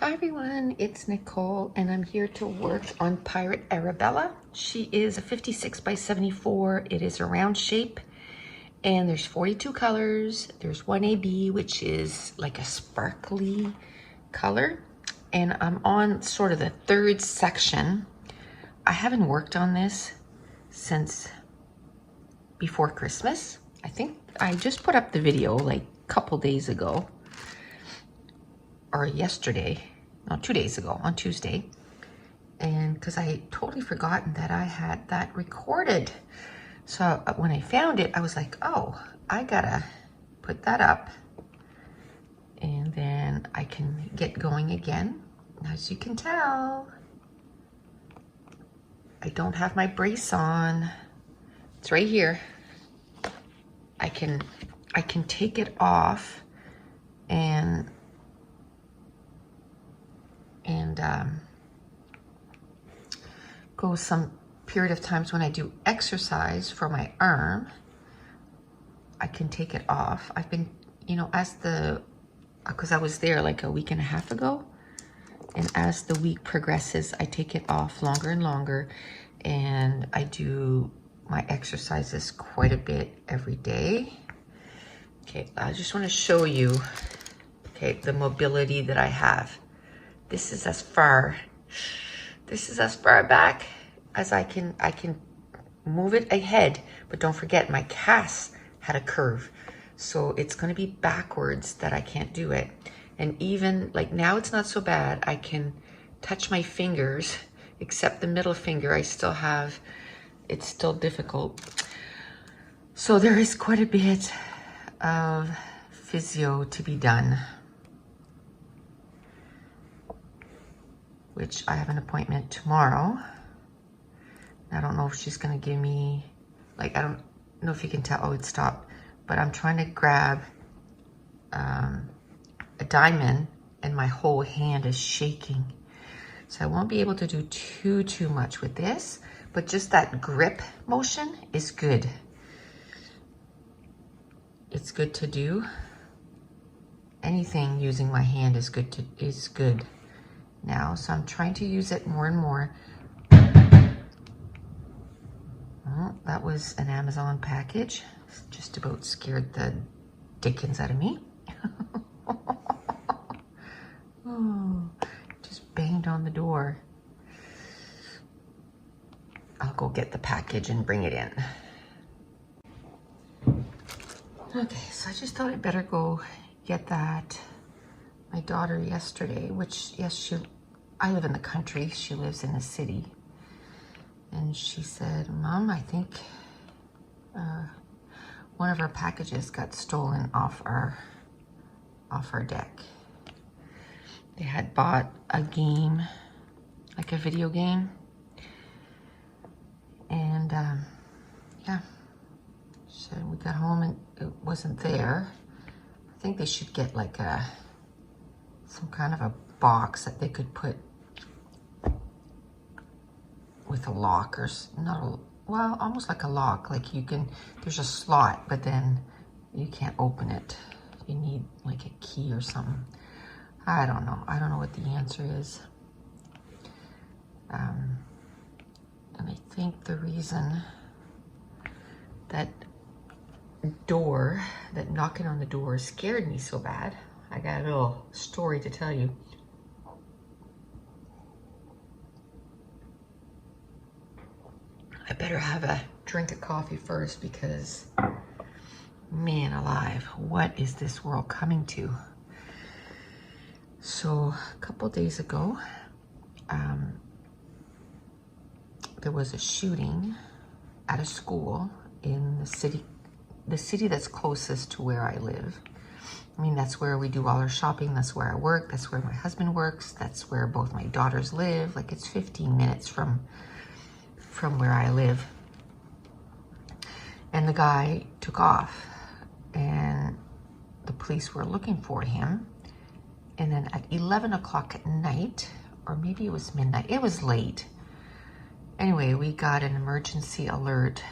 Hi everyone, it's Nicole and I'm here to work on Pirate Arabella. She is a 56 by 74. It is a round shape and there's 42 colors. There's one AB, which is like a sparkly color. And I'm on sort of the third section. I haven't worked on this since before Christmas. I think I just put up the video like a couple days ago or yesterday. No, 2 days ago on Tuesday. And because I had totally forgotten that I had that recorded. So when I found it, I was like, oh, I gotta put that up and then I can get going again. As you can tell, I don't have my brace on. It's right here. I can take it off and go some period of times when I do exercise for my arm. I can take it off. I've been, because I was there like a week and a half ago, and as the week progresses, I take it off longer and longer, and I do my exercises quite a bit every day. Okay, I just want to show you, okay, the mobility that I have. This is as far back as I can move it ahead, but don't forget my cast had a curve. So it's gonna be backwards that I can't do it. And even like now it's not so bad. I can touch my fingers, except the middle finger I still have, it's still difficult. So there is quite a bit of physio to be done, which I have an appointment tomorrow. I don't know if she's gonna give me, like, I don't know if you can tell, oh, it stopped, but I'm trying to grab a diamond and my whole hand is shaking. So I won't be able to do too much with this, but just that grip motion is good. It's good to do. Anything using my hand is good now, so I'm trying to use it more and more. Oh, that was an Amazon package. Just about scared the dickens out of me. Oh, just banged on the door. I'll go get the package and bring it in. Okay, so I just thought I'd better go get that. My daughter yesterday, which, yes, I live in the country, she lives in the city. And she said, Mom, I think one of our packages got stolen off our deck. They had bought a game, like a video game. And yeah, so we got home and it wasn't there. I think they should get like some kind of a box that they could put with a lock, or well, almost like a lock. Like you can, there's a slot, but then you can't open it. You need like a key or something. I don't know. I don't know what the answer is. And I think the reason that knocking on the door scared me so bad, I got a little story to tell you. I better have a drink of coffee first because, man alive, what is this world coming to? So a couple days ago, there was a shooting at a school in the city that's closest to where I live. I mean, that's where we do all our shopping. That's where I work. That's where my husband works. That's where both my daughters live. Like it's 15 minutes from where I live. And the guy took off and the police were looking for him. And then at 11 o'clock at night, or maybe it was midnight, it was late. Anyway, we got an emergency alert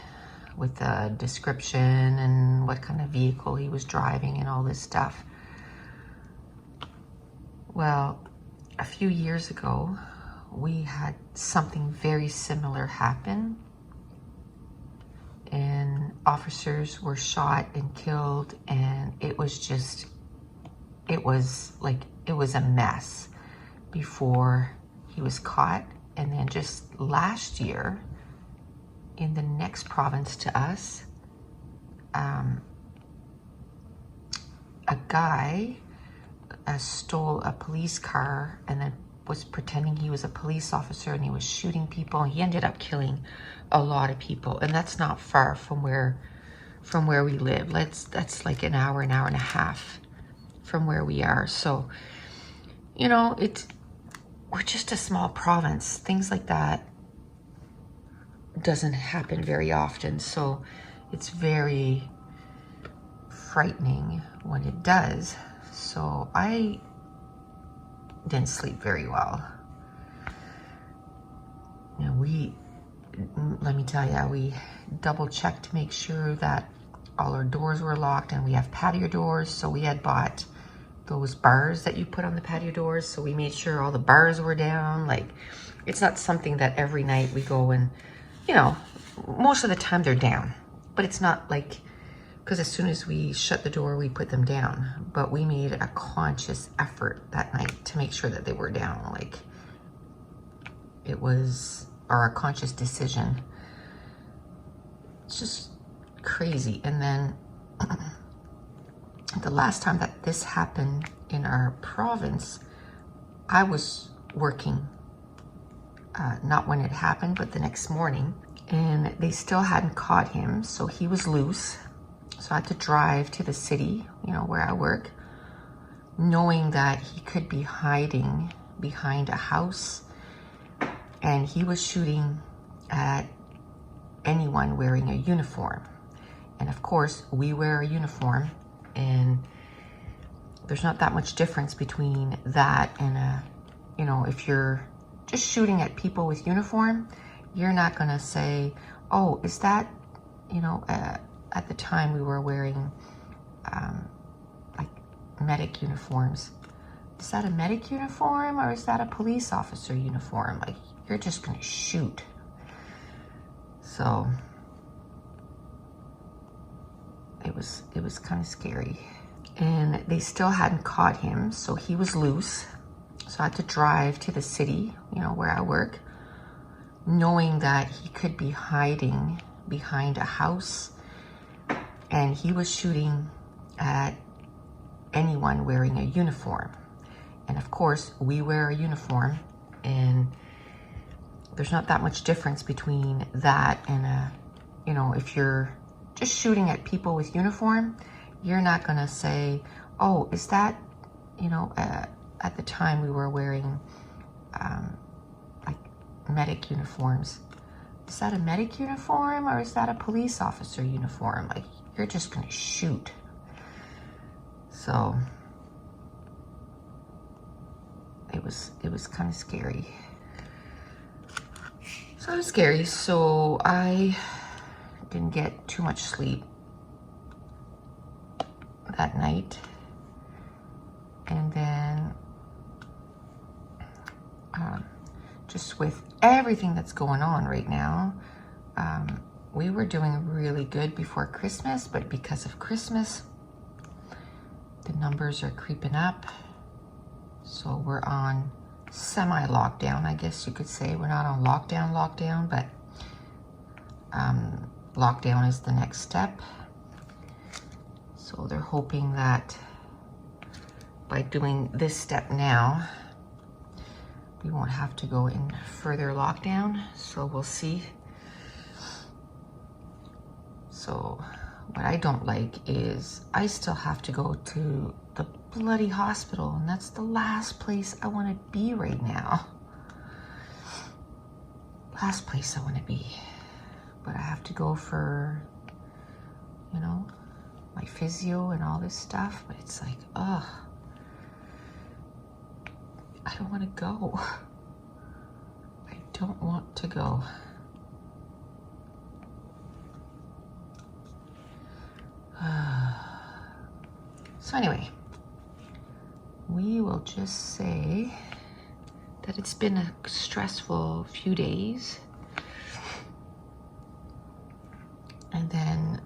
with a description and what kind of vehicle he was driving and all this stuff. Well, a few years ago, we had something very similar happen, and officers were shot and killed, and it was a mess before he was caught. And then just last year, in the next province to us, a guy stole a police car and then was pretending he was a police officer, and he was shooting people, and he ended up killing a lot of people. And that's not far from where we live. That's like an hour and a half from where we are. So, you know, we're just a small province. Things like that doesn't happen very often. So it's very frightening when it does. So I didn't sleep very well. You know, let me tell you, we double checked to make sure that all our doors were locked, and we have patio doors. So we had bought those bars that you put on the patio doors. So we made sure all the bars were down. Like, it's not something that every night we go and, you know, most of the time they're down, but it's not like, because as soon as we shut the door, we put them down. But we made a conscious effort that night to make sure that they were down. Like, it was a conscious decision. It's just crazy. And then the last time that this happened in our province, I was working, not when it happened, but the next morning, and they still hadn't caught him. So he was loose. So I had to drive to the city, you know, where I work, knowing that he could be hiding behind a house, and he was shooting at anyone wearing a uniform. And of course, we wear a uniform, and there's not that much difference between that and you know, if you're just shooting at people with uniform, you're not gonna say, oh, is that, you know, at the time we were wearing like medic uniforms. Is that a medic uniform or is that a police officer uniform? Like, you're just gonna shoot. So it was kind of scary. And they still hadn't caught him, so he was loose. So I had to drive to the city, you know, where I work, knowing that he could be hiding behind a house, and he was shooting at anyone wearing a uniform. And of course, we wear a uniform, and there's not that much difference between that and you know, if you're just shooting at people with uniform, you're not gonna say, oh, is that, you know, at the time we were wearing like medic uniforms. Is that a medic uniform or is that a police officer uniform? Like, you're just gonna shoot. So it was kind of scary. So it was scary. So I didn't get too much sleep that night. And then just with everything that's going on right now, we were doing really good before Christmas, but because of Christmas, the numbers are creeping up. So we're on semi-lockdown, I guess you could say. We're not on lockdown, but lockdown is the next step. So they're hoping that by doing this step now, we won't have to go in further lockdown. So we'll see. So what I don't like is I still have to go to the bloody hospital, and that's the last place I want to be right now. Last place I want to be. But I have to go for, you know, my physio and all this stuff. But it's like, ugh, I don't want to go. I don't want to go. So anyway, we will just say that it's been a stressful few days. And then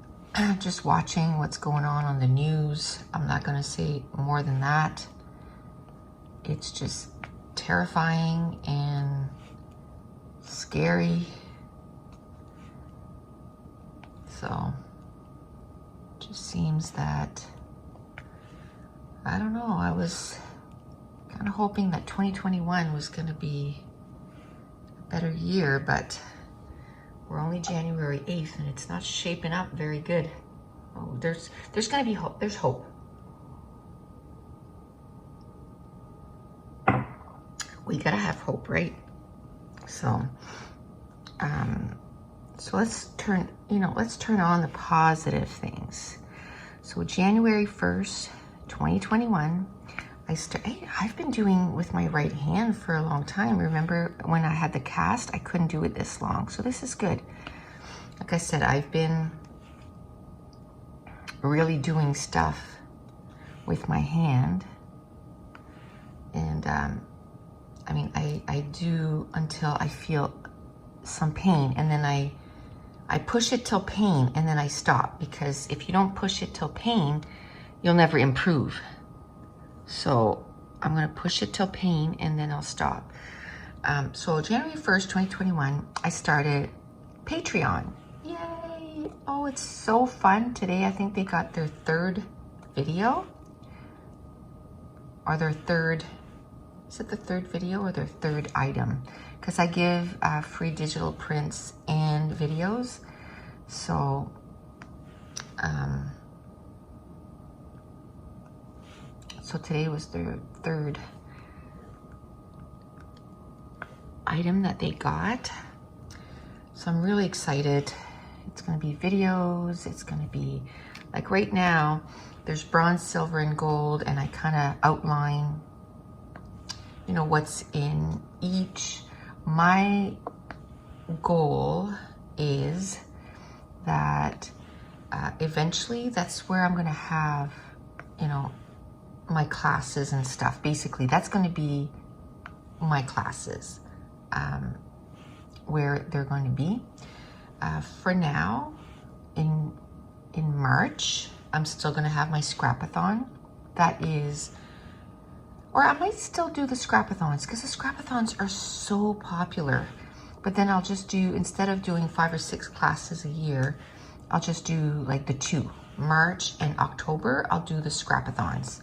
just watching what's going on the news. I'm not going to say more than that. It's just terrifying and scary. So it just seems that, I don't know, I was kind of hoping that 2021 was going to be a better year, but we're only January 8th and it's not shaping up very good. Oh, there's going to be hope. There's hope. We got to have hope, right? So, so let's turn on the positive things. So January 1st, 2021, I've been doing with my right hand for a long time. Remember when I had the cast, I couldn't do it this long. So this is good. Like I said, I've been really doing stuff with my hand. And I mean, I do until I feel some pain, and then I push it till pain, and then I stop, because if you don't push it till pain, you'll never improve. So I'm gonna push it till pain, and then I'll stop. So January 1st, 2021, I started Patreon. Yay! Oh, it's so fun. Today, I think they got their 3rd video, or their 3rd, is it the 3rd video or their 3rd item? Because I give free digital prints and videos. So, so today was their 3rd item that they got. So I'm really excited. It's gonna be videos. It's gonna be, like right now, there's bronze, silver, and gold, and I kind of outline, you know, what's in each. My goal is that eventually that's where I'm going to have, you know, my classes and stuff. Basically, that's going to be my classes, where they're going to be. For now, in March, I'm still going to have my scrapathon. That is, or I might still do the scrapathons, because the scrapathons are so popular. But then I'll just do, instead of doing 5 or 6 classes a year, I'll just do like the 2. March and October, I'll do the scrapathons.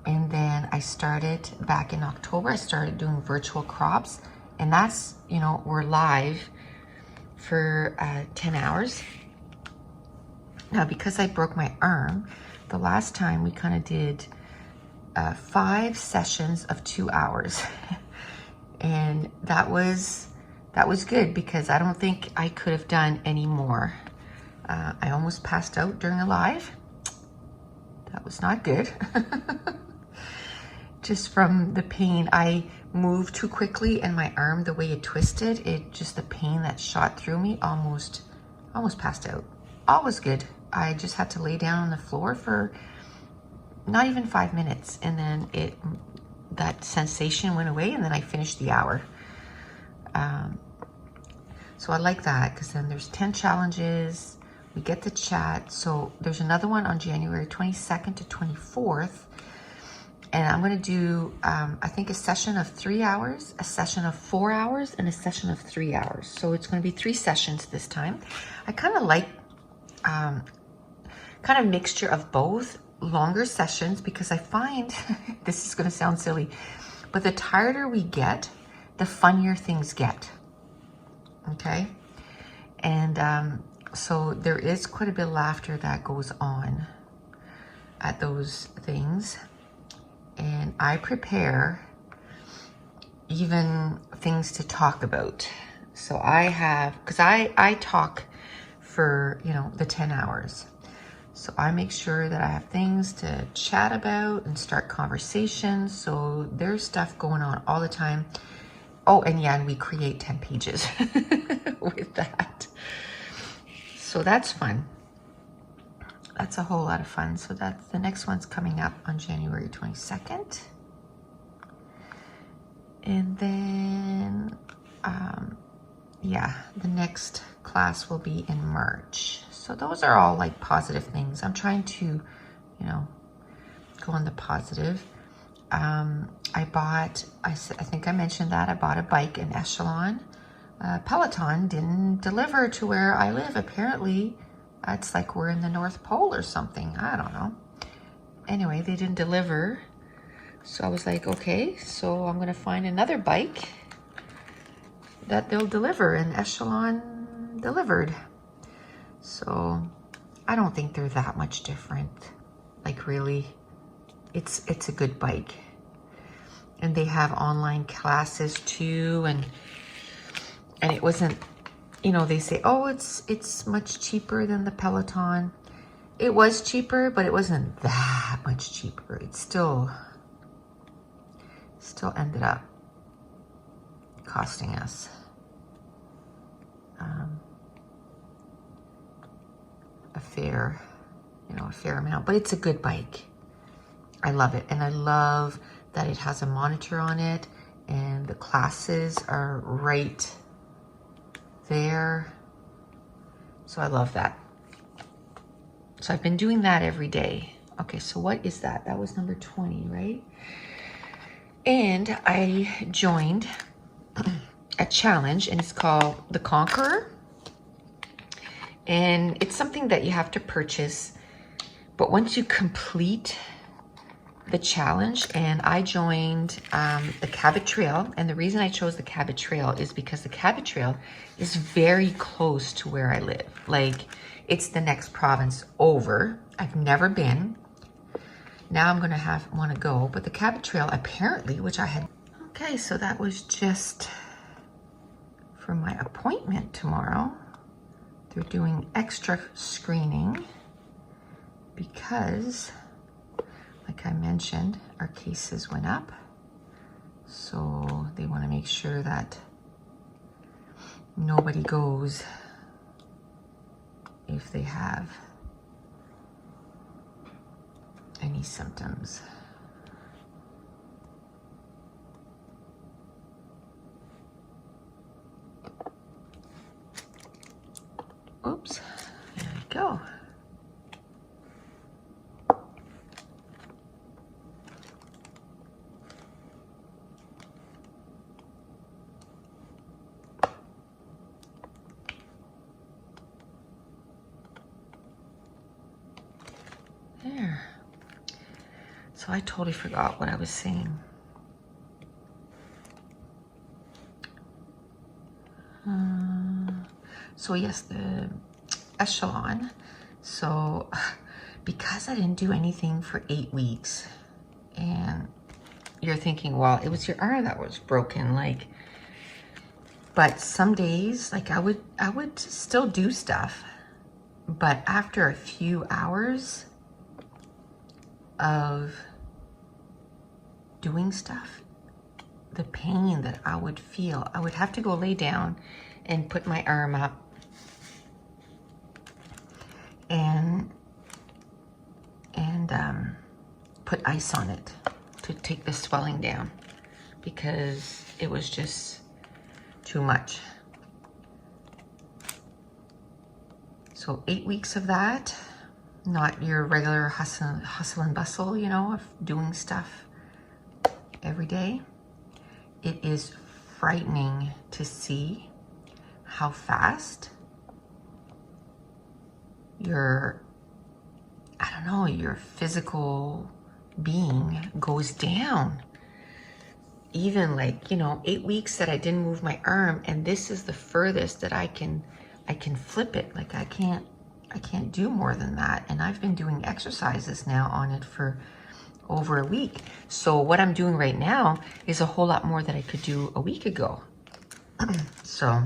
And then I started back in October, I started doing virtual crops. And that's, you know, we're live for 10 hours. Now, because I broke my arm, the last time we kind of did 5 sessions of 2 hours. And that was good, because I don't think I could have done any more. I almost passed out during a live. That was not good. Just from the pain, I moved too quickly, and my arm, the way it twisted, the pain that shot through me, almost passed out. All was good. I just had to lay down on the floor for not even 5 minutes, and then that sensation went away, and then I finished the hour. So I like that, because then there's 10 challenges, we get to chat. So there's another one on January 22nd to 24th, and I'm going to do, I think, a session of 3 hours, a session of 4 hours, and a session of 3 hours. So it's going to be 3 sessions this time. I kind of like kind of mixture of both, longer sessions, because I find, this is going to sound silly, but the tireder we get, the funnier things get. Okay? And so there is quite a bit of laughter that goes on at those things. And I prepare even things to talk about. So I have, because I talk for, you know, the 10 hours. So I make sure that I have things to chat about and start conversations. So there's stuff going on all the time. Oh, and yeah, and we create 10 pages with that. So that's fun. That's a whole lot of fun. So that's the next one's coming up on January 22nd. And then, yeah, the next class will be in March. So those are all like positive things. I'm trying to, you know, go on the positive. I think I mentioned that I bought a bike in Echelon. Peloton didn't deliver to where I live. Apparently, it's like we're in the North Pole or something. I don't know. Anyway, they didn't deliver. So I was like, okay, so I'm gonna find another bike that they'll deliver, and Echelon delivered. So I don't think they're that much different. Like really, it's a good bike. And they have online classes too, and it wasn't, you know, they say, oh, it's much cheaper than the Peloton. It was cheaper, but it wasn't that much cheaper. It still ended up costing us a fair amount, but it's a good bike. I love it, and I love that it has a monitor on it, and the classes are right there. So I love that. So I've been doing that every day. Okay, so what is that? That was number 20, right? And I joined a challenge, and it's called The Conqueror. And it's something that you have to purchase, but once you complete the challenge, and I joined the Cabot Trail, and the reason I chose the Cabot Trail is because the Cabot Trail is very close to where I live. Like, it's the next province over. I've never been. Now I'm gonna want to go, but the Cabot Trail apparently, which I had. Okay, so that was just for my appointment tomorrow. They're doing extra screening because, like I mentioned, our cases went up. So they want to make sure that nobody goes if they have any symptoms. Oops, there we go. There. So I totally forgot what I was saying. So yes, the Echelon. So because I didn't do anything for 8 weeks, and you're thinking, well, it was your arm that was broken, like, but some days, like I would still do stuff, but after a few hours of doing stuff, the pain that I would feel, I would have to go lay down and put my arm up and put ice on it to take the swelling down, because it was just too much. So 8 weeks of that, not your regular hustle and bustle, you know, of doing stuff every day. It is frightening to see how fast your physical being goes down. Even like, 8 weeks that I didn't move my arm, and this is the furthest that I can flip it. Like I can't do more than that. And I've been doing exercises now on it for over a week. So what I'm doing right now is a whole lot more than I could do a week ago. So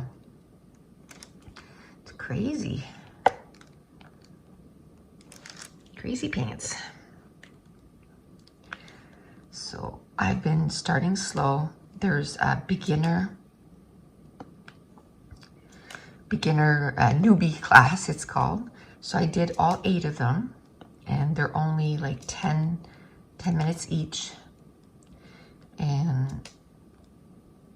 it's crazy. Crazy pants. So I've been starting slow. There's a beginner newbie class, it's called. So I did all 8 of them, and they're only like 10 minutes each. And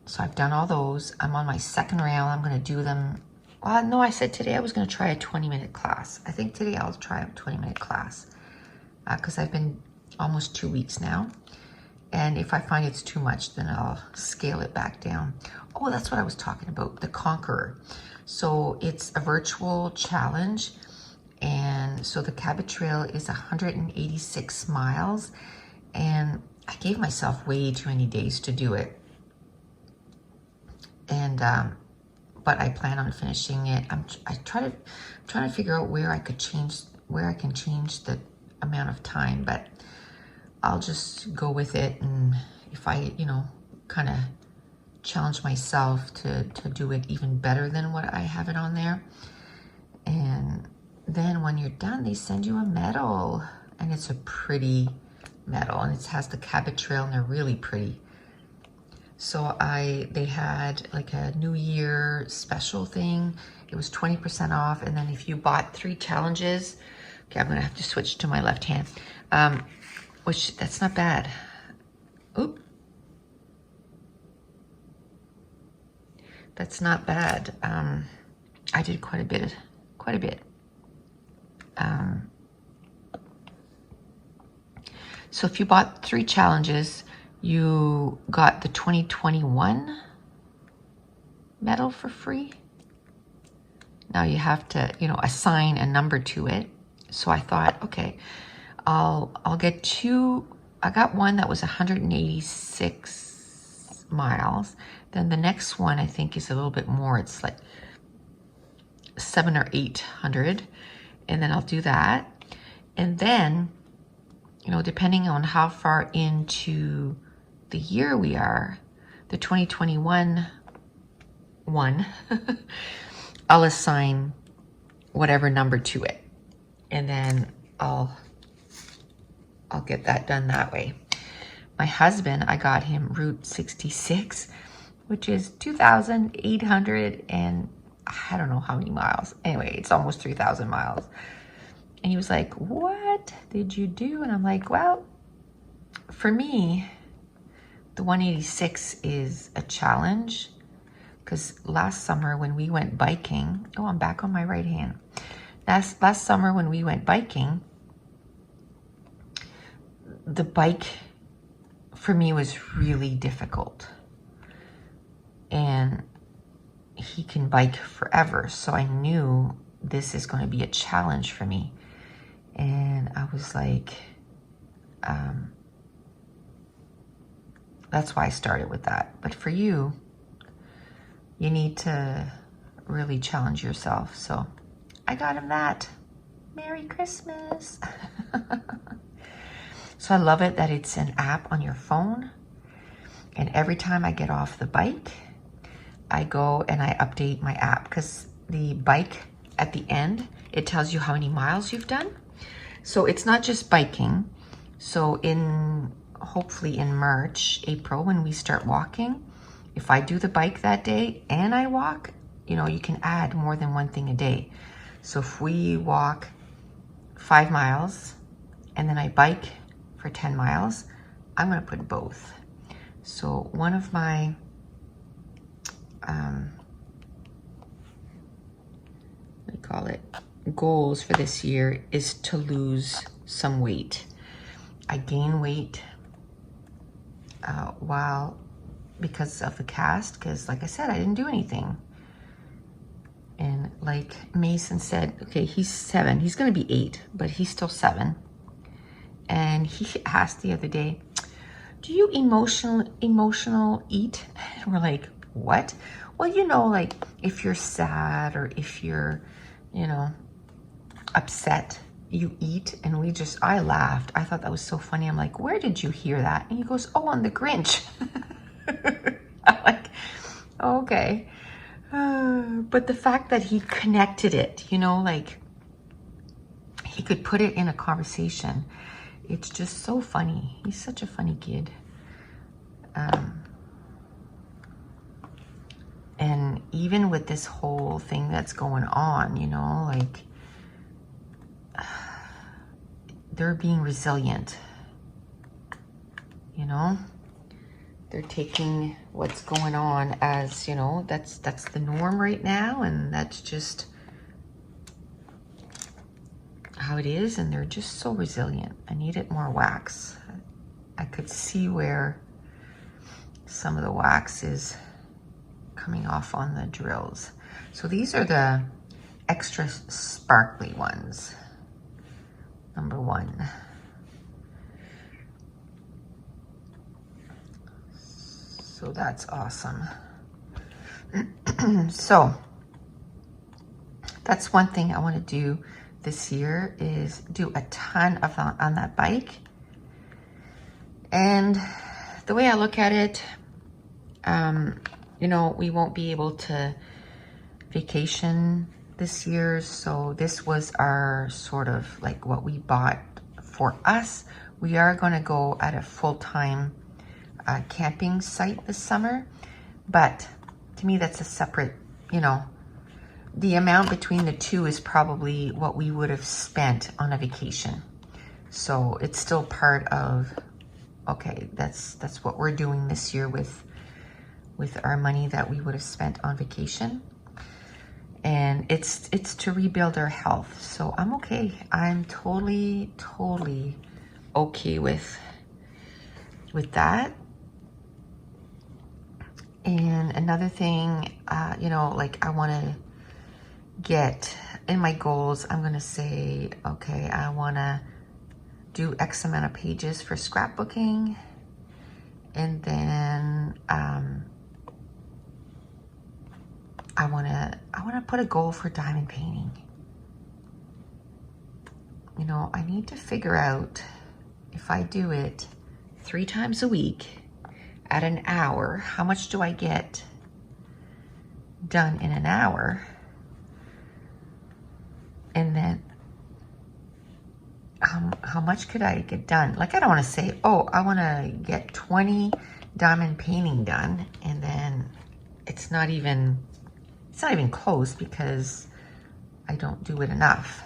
So I've done all those. I'm on my second round. I'm going to do them. Well, no, I said today I was going to try a 20-minute class. I think today I'll try a 20-minute class because I've been almost 2 weeks now. And if I find it's too much, then I'll scale it back down. Oh, that's what I was talking about, the Conqueror. So it's a virtual challenge. And so the Cabot Trail is 186 miles. And I gave myself way too many days to do it. And, but I plan on finishing it. I'm trying to figure out where I can change the amount of time, but I'll just go with it. And if I, kind of challenge myself to do it even better than what I have it on there. And then when you're done, they send you a medal, and it's a pretty medal, and it has the Cabot Trail, and they're really pretty. So they had like a New Year special thing. It was 20% off. And then if you bought 3 challenges, okay, I'm gonna have to switch to my left hand, which that's not bad. Oop. That's not bad. I did quite a bit. So if you bought 3 challenges, you got the 2021 medal for free. Now you have to, assign a number to it. So I thought, okay, I'll get 2. I got one that was 186 miles. Then the next one I think is a little bit more. It's like 700 or 800. And then I'll do that. And then, depending on how far into the year we are, the 2021 one, I'll assign whatever number to it. And then I'll get that done that way. My husband, I got him Route 66, which is 2,800 and I don't know how many miles. Anyway, it's almost 3,000 miles. And he was like, what did you do? And I'm like, well, for me, the 186 is a challenge because last summer when we went biking, oh, I'm back on my right hand. Last summer when we went biking, the bike for me was really difficult. And he can bike forever. So I knew this is going to be a challenge for me. And I was like, that's why I started with that. But for you, you need to really challenge yourself. So I got him that. Merry Christmas. So I love it that it's an app on your phone. And every time I get off the bike, I go and I update my app because the bike at the end, it tells you how many miles you've done. So it's not just biking. So hopefully in March, April, when we start walking, if I do the bike that day and I walk, you can add more than one thing a day. So if we walk 5 miles and then I bike for 10 miles, I'm going to put both. So one of my goals for this year is to lose some weight. I gain weight because of the cast, because like I said, I didn't do anything. And like Mason said, okay, he's 7. He's going to be 8, but he's still 7. And he asked the other day, do you emotional eat? And we're like, what? Well, like if you're sad or if you're, upset, you eat. And I laughed. I thought that was so funny. I'm like, where did you hear that? And he goes, oh, on the Grinch. I'm like, okay. But the fact that he connected it, like he could put it in a conversation. It's just so funny. He's such a funny kid. And even with this whole thing that's going on, like they're being resilient, they're taking what's going on as, you know, that's the norm right now, and that's just how it is, and they're just so resilient. I needed more wax. I could see where some of the wax is coming off on the drills. So these are the extra sparkly ones. Number 1. So that's awesome. So that's one thing I want to do this year, is do a ton of on that bike. And the way I look at it, you know, we won't be able to vacation this year. So this was our sort of like what we bought for us. We are going to go at a full-time camping site this summer. But to me, that's a separate, you know, the amount between the two is probably what we would have spent on a vacation. So it's still part of, okay, that's what we're doing this year with our money that we would have spent on vacation. And it's to rebuild our health. So I'm okay. I'm totally okay with that. And another thing, you know, like I want to get in my goals, I'm going to say, okay, I want to do X amount of pages for scrapbooking. And then I want to put a goal for diamond painting. You know, I need to figure out, if I do it 3 times a week at an hour, how much do I get done in an hour? And then how much could I get done? Like, I don't want to say, oh, I want to get 20 diamond painting done, and then it's not even close, because I don't do it enough.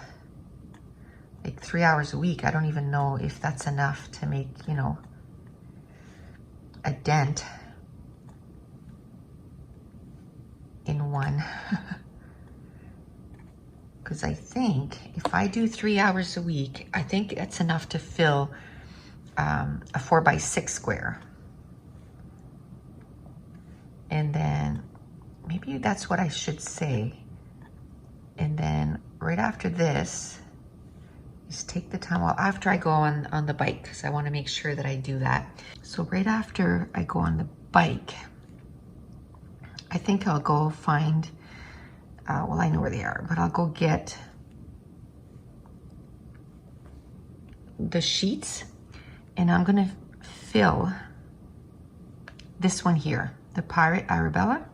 Like 3 hours a week, I don't even know if that's enough to make, you know, a dent in one. Because I think if I do 3 hours a week, I think that's enough to fill a 4x6 square. And then maybe that's what I should say. And then right after this is take the time, well, after I go on the bike, because I want to make sure that I do that. So right after I go on the bike, I think I'll go find, well, I know where they are, but I'll go get the sheets, and I'm going to fill this one here, the Pirate Arabella.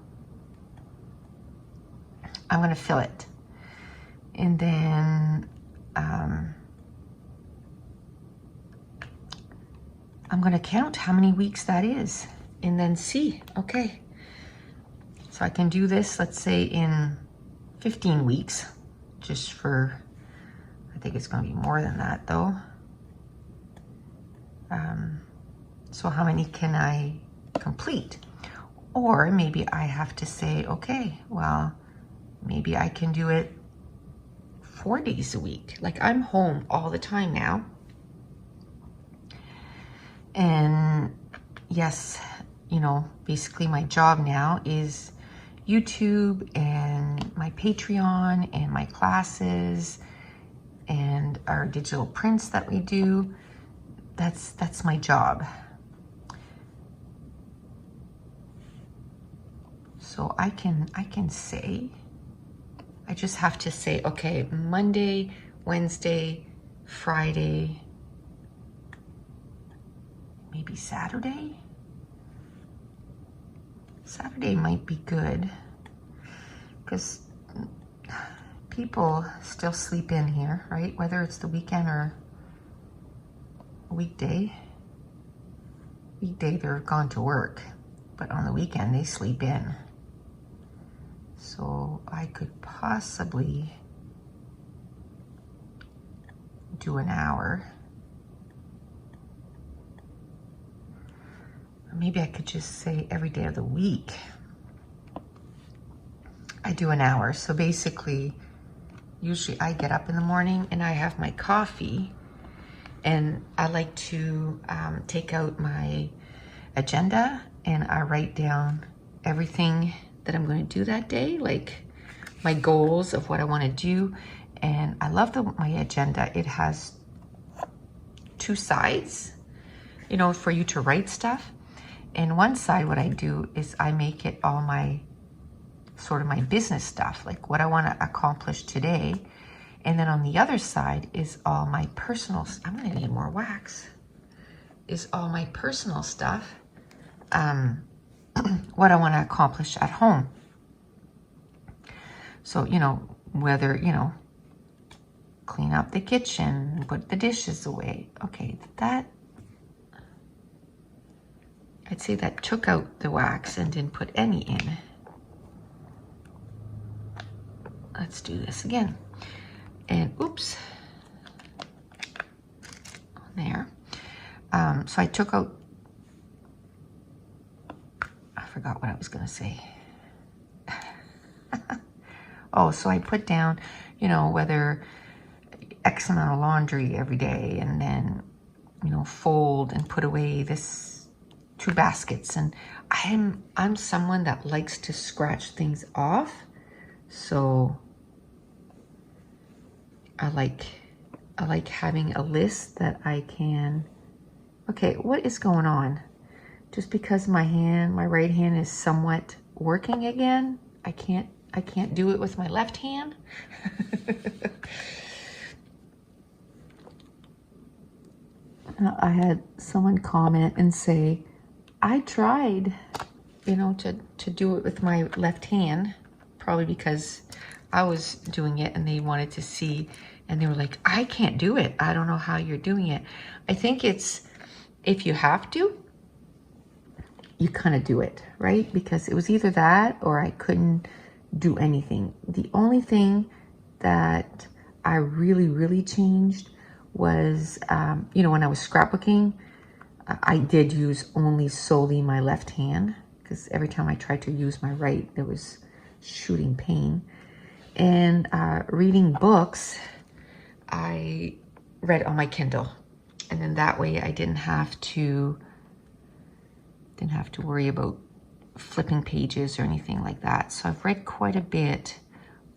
I'm going to fill it. And then I'm going to count how many weeks that is, and then see, okay. So I can do this, let's say in 15 weeks, just for, I think it's going to be more than that though. So how many can I complete? Or maybe I have to say, okay, well, maybe I can do it 4 days a week. Like, I'm home all the time now. And yes, you know, basically my job now is YouTube and my Patreon and my classes and our digital prints that we do. That's my job. So I can say, I just have to say, okay, Monday, Wednesday, Friday, maybe Saturday. Saturday might be good, because people still sleep in here, right? Whether it's the weekend or a weekday. Weekday, they're gone to work, but on the weekend, they sleep in. So I could possibly do an hour. maybe I could just say every day of the week. I do an hour. So basically, usually I get up in the morning and I have my coffee, and I like to take out my agenda and I write down everything that I'm going to do that day, like my goals of what I want to do. And I love my agenda. It has two sides, you know, for you to write stuff. And one side, what I do is I make it all my sort of my business stuff, like what I want to accomplish today. And then on the other side is all my personal, I'm going to need more wax, is all my personal stuff, what I want to accomplish at home. So, you know, whether, you know, clean up the kitchen, put the dishes away. Okay, that, I'd say that took out the wax and didn't put any in. Let's do this again. And oops, there. So I took out, I forgot what I was going to say. Oh, so I put down, you know, whether X amount of laundry every day, and then, you know, fold and put away this 2 baskets. And I'm someone that likes to scratch things off. So I like having a list that I can, okay, what is going on? Just because my right hand is somewhat working again, I can't do it with my left hand. I had someone comment and say, I tried, you know, to do it with my left hand, probably because I was doing it and they wanted to see, and they were like, I can't do it. I don't know how you're doing it. I think it's, if you have to, you kind of do it, right? Because it was either that or I couldn't do anything. The only thing that I really changed was, you know, when I was scrapbooking, I did use only solely my left hand, because every time I tried to use my right, there was shooting pain. And reading books, I read on my Kindle, and then that way I didn't have to worry about flipping pages or anything like that. So I've read quite a bit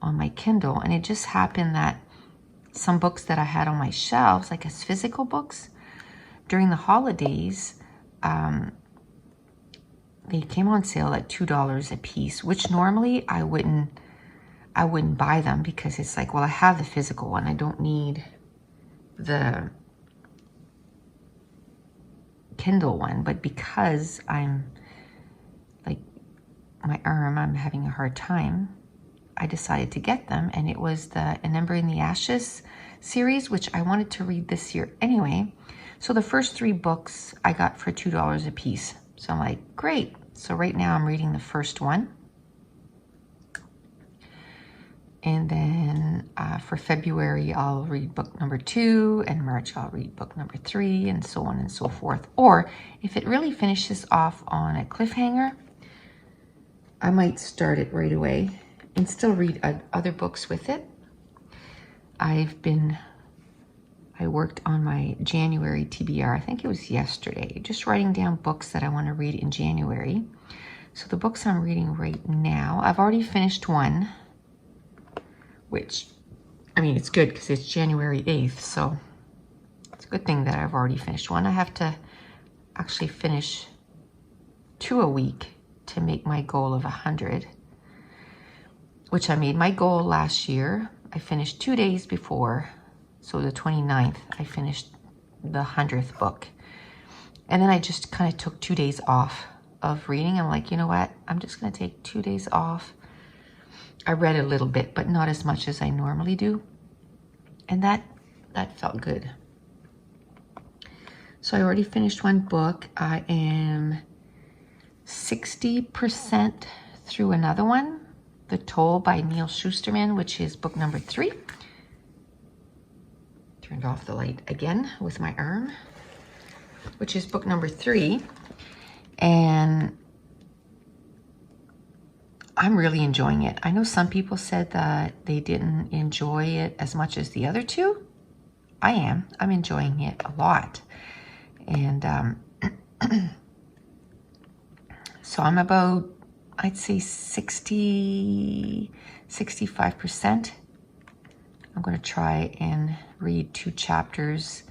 on my Kindle, and it just happened that some books that I had on my shelves, like as physical books, during the holidays, they came on sale at $2 a piece, which normally I wouldn't buy them, because it's like, well, I have the physical one. I don't need the Kindle one. But because I'm like, my arm, I'm having a hard time, I decided to get them. And it was the Ember in the Ashes series, which I wanted to read this year anyway. So the first 3 books I got for $2 a piece. So I'm like, great. So right now I'm reading the first one. And then for February, I'll read book number 2, and March, I'll read book number 3, and so on and so forth. Or if it really finishes off on a cliffhanger, I might start it right away and still read other books with it. I worked on my January TBR, I think it was yesterday, just writing down books that I want to read in January. So the books I'm reading right now, I've already finished one, which, I mean, it's good because it's January 8th, so it's a good thing that I've already finished one. I have to actually finish 2 a week to make my goal of 100, which I made my goal last year. I finished 2 days before, so the 29th, I finished the 100th book. And then I just kind of took 2 days off of reading. I'm like, you know what? I'm just going to take 2 days off. I read a little bit, but not as much as I normally do. And that felt good. So I already finished one book. I am 60% through another one, The Toll by Neil Shusterman, which is book number 3. Turned off the light again with my arm, which is book number 3. And I'm really enjoying it. I know some people said that they didn't enjoy it as much as the other two. I am. I'm enjoying it a lot. And so I'm about, I'd say 65%. I'm going to try and read 2 chapters.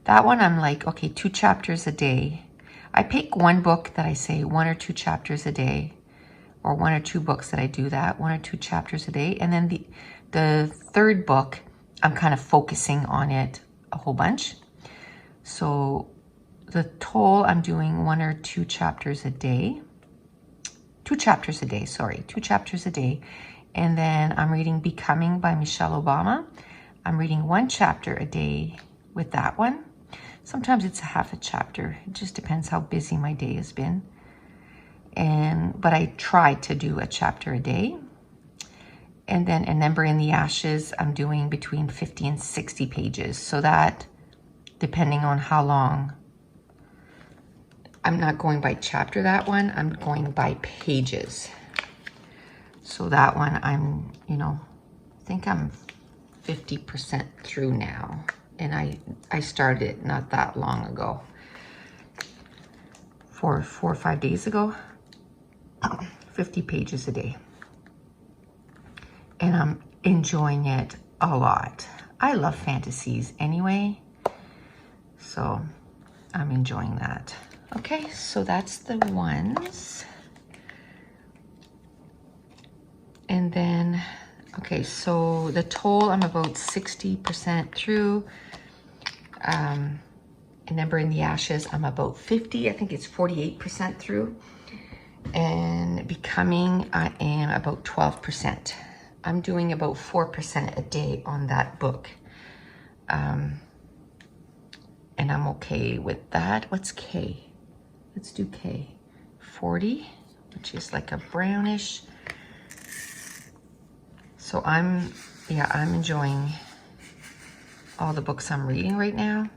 That one I'm like, okay, 2 chapters a day. I pick one book that I say 1 or 2 chapters a day, or 1 or 2 books that I do that, 1 or 2 chapters a day. And then the third book, I'm kind of focusing on it a whole bunch. So the toll, I'm doing 1 or 2 chapters a day. 2 chapters a day, sorry, 2 chapters a day. And then I'm reading Becoming by Michelle Obama. I'm reading 1 chapter a day with that one. Sometimes it's a half a chapter. It just depends how busy my day has been. But I try to do a chapter a day. And then A Number in the Ashes, I'm doing between 50 and 60 pages. So that, depending on how long, I'm not going by chapter, that one, I'm going by pages. So that one, I'm, I think I'm 50% through now. And I started it not that long ago. 4 or 5 days ago. 50 pages a day. And I'm enjoying it a lot. I love fantasies anyway. So I'm enjoying that. Okay, so that's the ones. And then, okay, so the toll, I'm about 60% through. A Number in the Ashes, I'm about 50. I think it's 48% through. And Becoming, I am about 12%. I'm doing about 4% a day on that book. And I'm okay with that. What's K? Let's do K. 40, which is like a brownish. So I'm enjoying all the books I'm reading right now.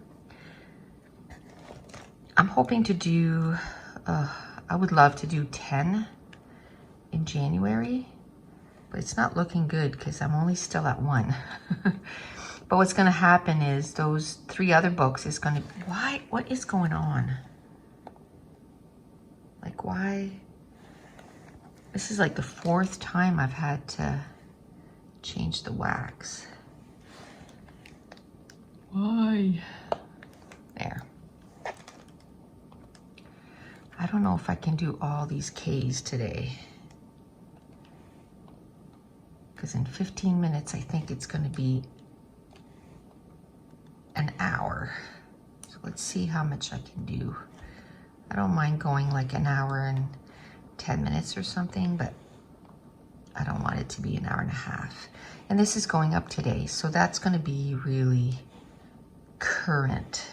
I'm hoping to do, I would love to do 10 in January, but it's not looking good because I'm only still at 1. But what's going to happen is those 3 other books is going to, what is going on? Like, why? This is like the 4th time I've had to change the wax. Why? There. I don't know if I can do all these Ks today. Because in 15 minutes, I think it's going to be an hour. So let's see how much I can do. I don't mind going like an hour and 10 minutes or something, but I don't want it to be an hour and a half. And this is going up today, so that's going to be really current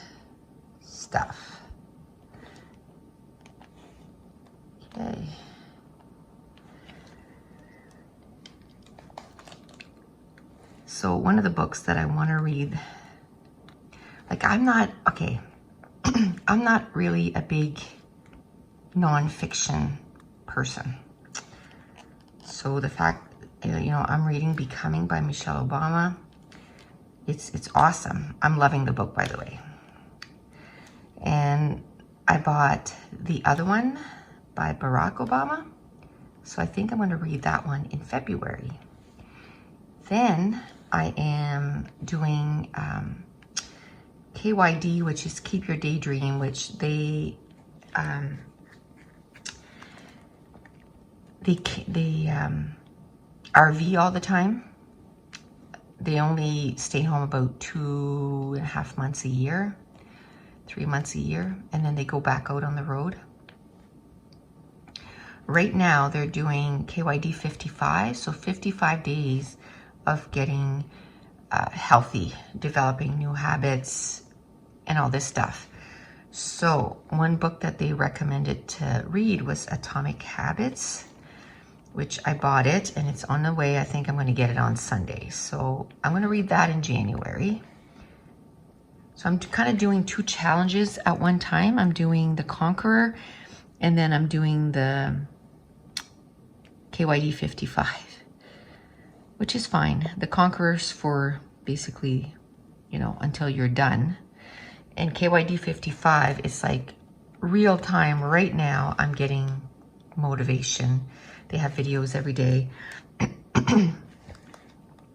stuff. Okay. So one of the books that I want to read, like I'm not really a big nonfiction person. So the fact, I'm reading Becoming by Michelle Obama, it's awesome. I'm loving the book, by the way. And I bought the other one by Barack Obama. So I think I'm going to read that one in February. Then I am doing KYD, which is Keep Your Daydream, which they RV all the time. They only stay home about 2.5 months a year, 3 months a year, and then they go back out on the road. Right now, they're doing KYD 55, so 55 days of getting healthy, developing new habits, and all this stuff. So one book that they recommended to read was Atomic Habits, which I bought it, and it's on the way. I think I'm going to get it on Sunday. So I'm going to read that in January. So I'm kind of doing 2 challenges at one time. I'm doing The Conqueror And then I'm doing the KYD 55, which is fine. The Conqueror's for basically, you know, until you're done. And KYD 55 is like real time right now. I'm getting motivation. They have videos every day.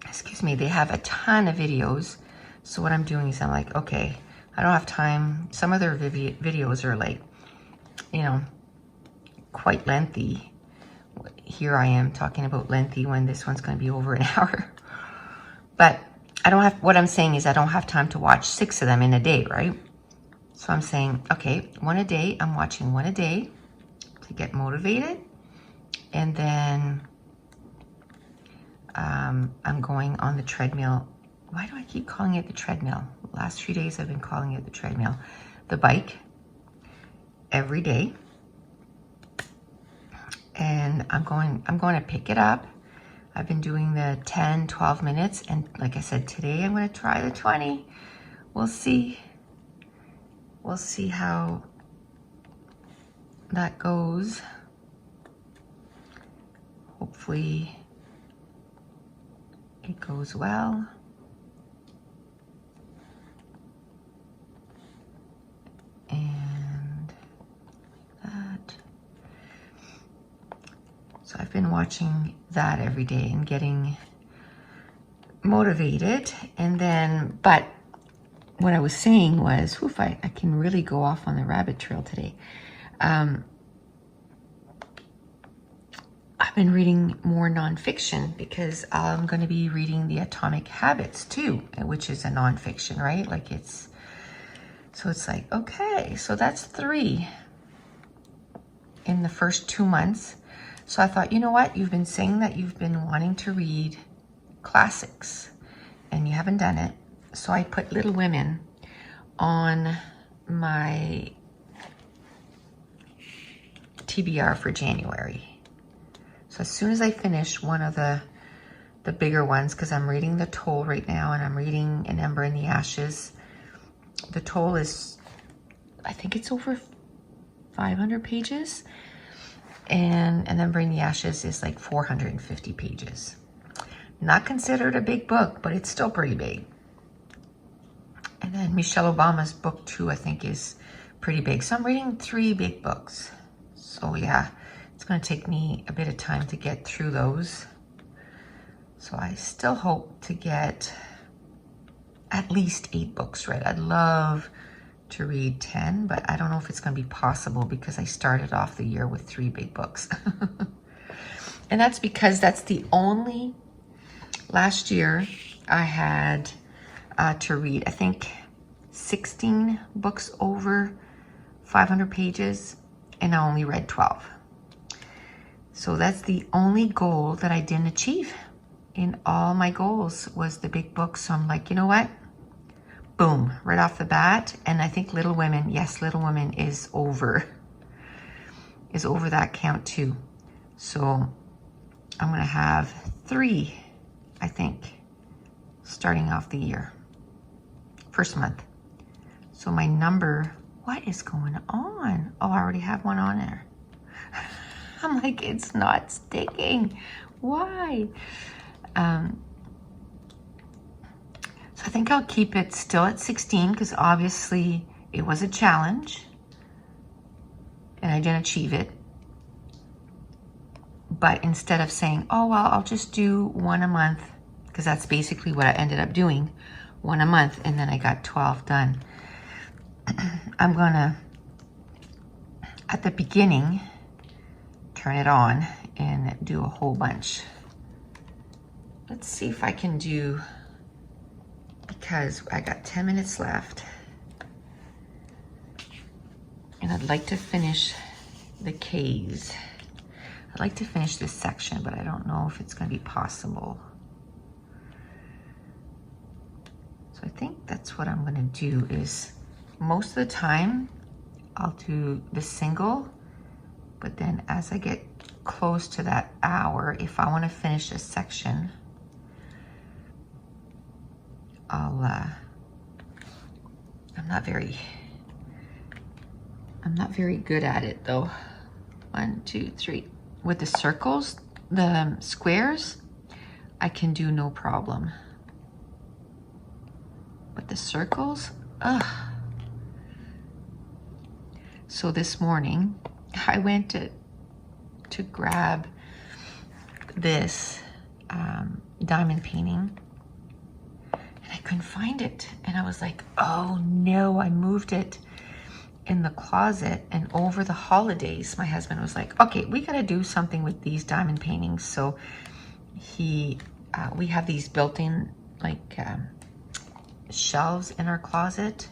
Excuse me, they have a ton of videos. So what I'm doing is I'm like, okay, I don't have time. Some of their videos are like, you know, quite lengthy. Here I am talking about lengthy when this one's going to be over an hour. But I don't have, what I'm saying is I don't have time to watch 6 of them in a day, right? So I'm saying, okay, one a day. I'm watching one a day to get motivated. And then I'm going on the treadmill. Why do I keep calling it the treadmill? The last few days I've been calling it the treadmill. The bike every day. And I'm going to pick it up. I've been doing the 10, 12 minutes. And like I said, today I'm going to try the 20. We'll see. We'll see how that goes. Hopefully it goes well. And that. So I've been watching that every day and getting motivated. And then, but what I was saying was, oof, I can really go off on the rabbit trail today. I've been reading more nonfiction because I'm going to be reading The Atomic Habits too, which is a nonfiction, right? Like it's, so it's like, okay, so that's 3 in the first 2 months. So I thought, you know what? You've been saying that you've been wanting to read classics and you haven't done it. So I put Little Women on my TBR for January. So as soon as I finish one of the bigger ones, because I'm reading The Toll right now and I'm reading An Ember in the Ashes. The Toll is, I think it's over 500 pages. And An Ember in the Ashes is like 450 pages. Not considered a big book, but it's still pretty big. And then Michelle Obama's book too, I think, is pretty big. So I'm reading 3 big books. So yeah, it's going to take me a bit of time to get through those. So I still hope to get at least 8 books read. I'd love to read 10, but I don't know if it's going to be possible because I started off the year with 3 big books. And that's because that's the only, last year I had to read, I think 16 books over 500 pages, and I only read 12. So that's the only goal that I didn't achieve. In all my goals was the big book. So I'm like, you know what? Boom, right off the bat. And I think Little Women, yes, Little Women is over that count too. So I'm gonna have 3, I think, starting off the year, first month. So my number, what is going on? Oh, I already have one on there. I'm like, it's not sticking. Why? So I think I'll keep it still at 16 because obviously it was a challenge and I didn't achieve it. But instead of saying, oh, well, I'll just do 1 a month, because that's basically what I ended up doing, 1 a month, and then I got 12 done. I'm gonna, at the beginning, turn it on and do a whole bunch. Let's see if I can do, because I got 10 minutes left. And I'd like to finish the K's. I'd like to finish this section, but I don't know if it's going to be possible. So I think that's what I'm going to do is most of the time I'll do the single, but then as I get close to that hour, if I want to finish a section, I'm not very good at it though. 1, 2, 3. With the circles, the squares, I can do no problem. But the circles, ugh. So this morning, I went to grab this diamond painting, and I couldn't find it. And I was like, oh no, I moved it in the closet. And over the holidays, my husband was like, okay, we gotta do something with these diamond paintings. So we have these built-in like shelves in our closet.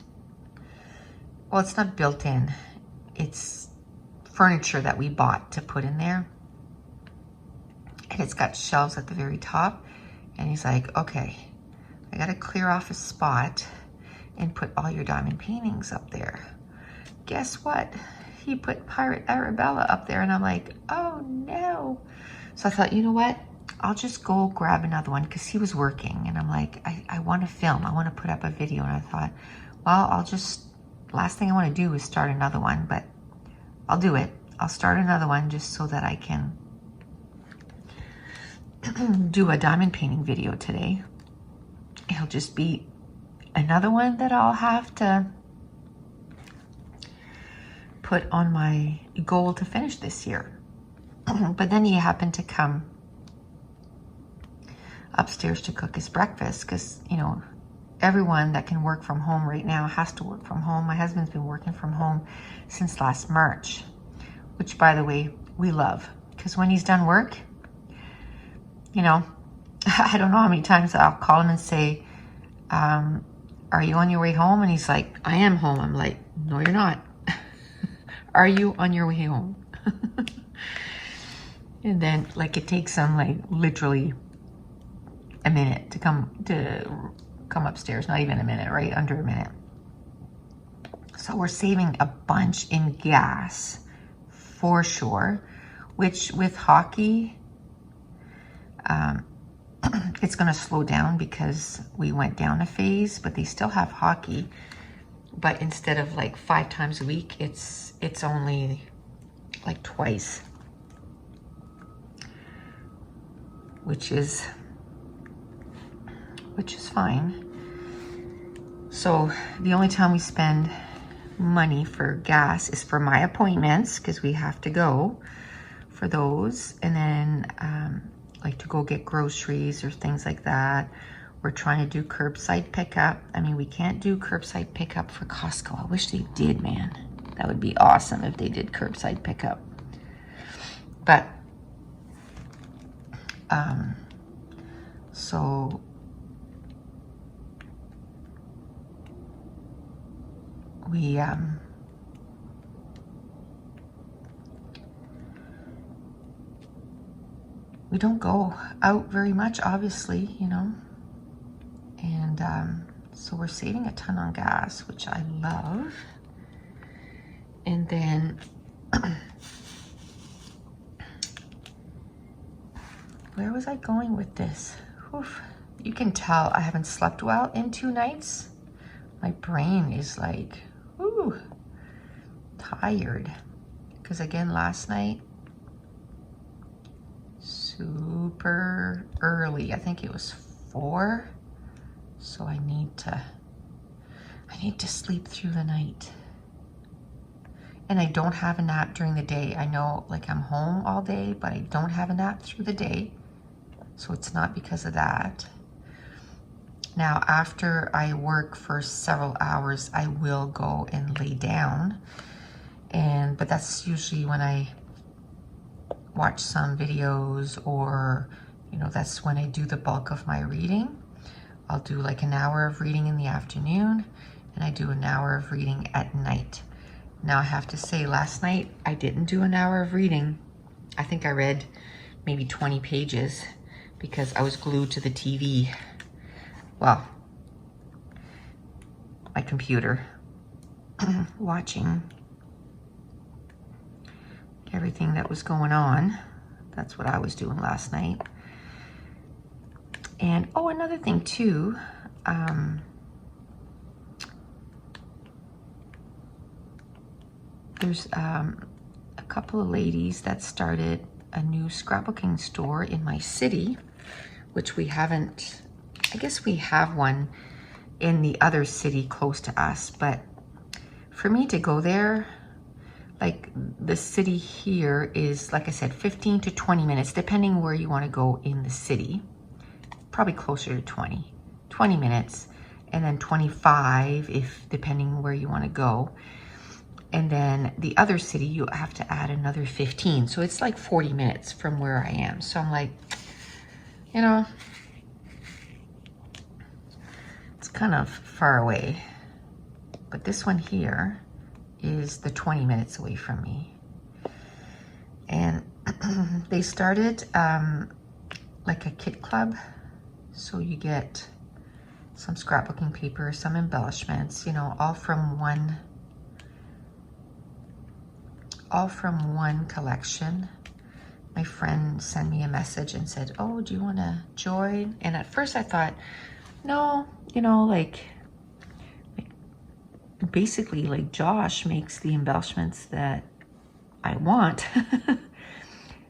Well, it's not built in, it's furniture that we bought to put in there. And it's got shelves at the very top. And he's like, okay, I gotta clear off a spot and put all your diamond paintings up there. Guess what? He put Pirate Arabella up there, and I'm like, oh no. So I thought, you know what? I'll just go grab another one, because he was working, and I'm like, I want to film. I want to put up a video. And I thought, well, last thing I want to do is start another one, but I'll do it. I'll start another one just so that I can do a diamond painting video today. It'll just be another one that I'll have to put on my goal to finish this year. But then he happened to come upstairs to cook his breakfast, because, you know, everyone that can work from home right now has to work from home. My husband's been working from home since last March, which, by the way, we love, because when he's done work, you know, I don't know how many times I'll call him and say, are you on your way home? And he's like, I am home. I'm like, no, you're not. Are you on your way home? And then, like, it takes him like literally a minute to come upstairs. Not even a minute, right? Under a minute. So we're saving a bunch in gas for sure, which with hockey, it's going to slow down because we went down a phase, but they still have hockey. But instead of like 5 times a week, it's only like twice, which is fine. So the only time we spend money for gas is for my appointments, because we have to go for those, and then like to go get groceries or things like that. We're trying to do curbside pickup. I mean, we can't do curbside pickup for Costco. I wish they did, man. That would be awesome if they did curbside pickup. But so we don't go out very much, obviously, you know, and so we're saving a ton on gas, which I love. And then where was I going with this? Oof. You can tell I haven't slept well in 2 nights. My brain is like, ooh, tired. Because again, last night, super early. I think it was 4. So I need to sleep through the night. And I don't have a nap during the day. I know, like, I'm home all day, but I don't have a nap through the day. So it's not because of that. Now, after I work for several hours, I will go and lay down. But that's usually when I watch some videos, or, you know, that's when I do the bulk of my reading. I'll do like an hour of reading in the afternoon, and I do an hour of reading at night. Now, I have to say, last night I didn't do an hour of reading. I think I read maybe 20 pages because I was glued to the TV. Well, my computer, watching everything that was going on. That's what I was doing last night. And, oh, another thing too, there's a couple of ladies that started a new scrapbooking store in my city, which we haven't, I guess we have one in the other city close to us, but for me to go there, like the city here is, like I said, 15 to 20 minutes, depending where you want to go in the city. Probably closer to 20 minutes, and then 25 if depending where you want to go. And then the other city, you have to add another 15. So it's like 40 minutes from where I am. So I'm like, you know, it's kind of far away. But this one here is the 20 minutes away from me. And they started like a kit club. So you get some scrapbooking paper, some embellishments, you know, all from one collection. My friend sent me a message and said, oh, do you want to join? And at first I thought, no, you know, like basically like Josh makes the embellishments that I want.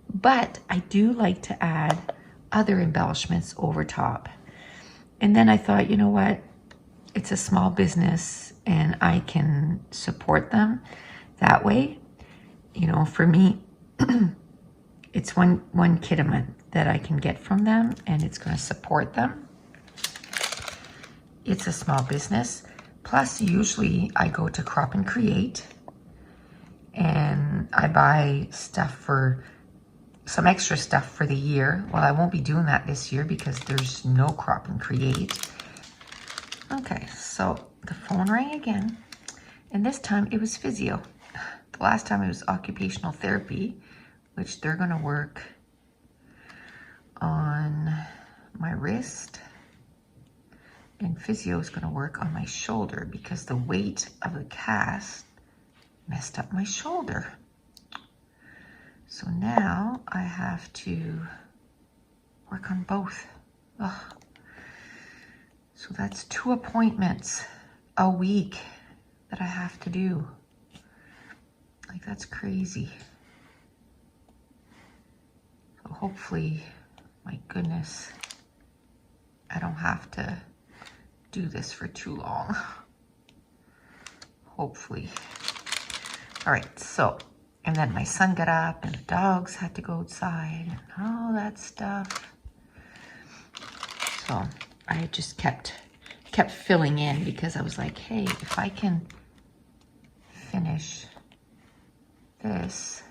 But I do like to add other embellishments over top. And then I thought, you know what? It's a small business and I can support them that way. You know, for me, it's one kit a month that I can get from them, and it's going to support them. It's a small business. Plus, usually I go to Crop and Create and I buy stuff for some extra stuff for the year. Well, I won't be doing that this year because there's no Crop and Create. Okay, so the phone rang again, and this time it was physio. The last time it was occupational therapy, which they're gonna work on my wrist, and physio is gonna work on my shoulder because the weight of the cast messed up my shoulder. So now I have to work on both. Ugh. So that's 2 appointments a week that I have to do. Like, that's crazy. So hopefully, my goodness, I don't have to do this for too long. Hopefully. All right, so, and then my son got up and the dogs had to go outside and all that stuff. So I just kept filling in because I was like, hey, if I can finish this,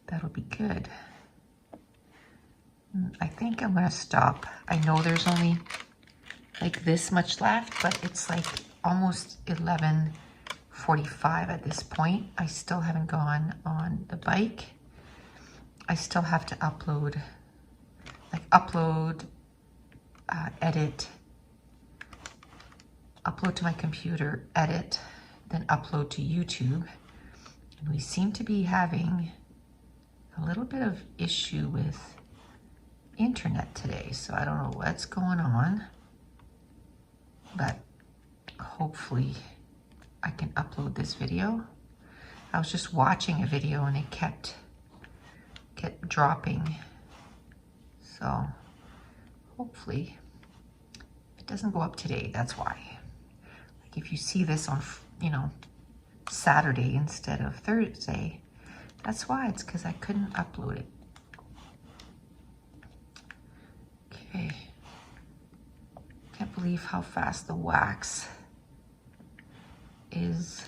that'll be good. I think I'm gonna stop. I know there's only like this much left, but it's like almost 11:45 at this point. I still haven't gone on the bike. I still have to upload, edit, upload to my computer, edit, then upload to YouTube. And we seem to be having a little bit of issue with internet today, so I don't know what's going on, but hopefully I can upload this video. I was just watching a video and it kept dropping, so hopefully it doesn't go up today. That's why. Like, if you see this on, you know, Saturday instead of Thursday, that's why. It's because I couldn't upload it. Okay. Can't believe how fast the wax is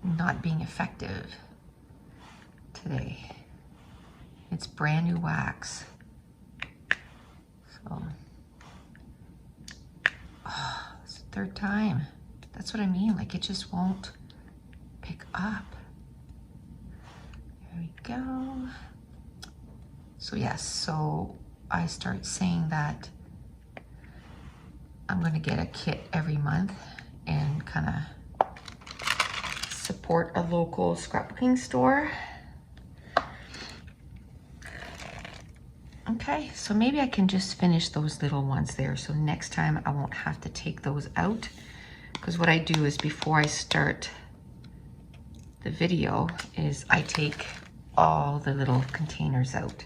not being effective today. It's brand new wax. So, it's the 3rd time. That's what I mean. Like, it just won't pick up. There we go. So yes, so I start saying that I'm gonna get a kit every month and kind of support a local scrapbooking store. Okay, so maybe I can just finish those little ones there. So next time I won't have to take those out because what I do is before I start the video is I take all the little containers out.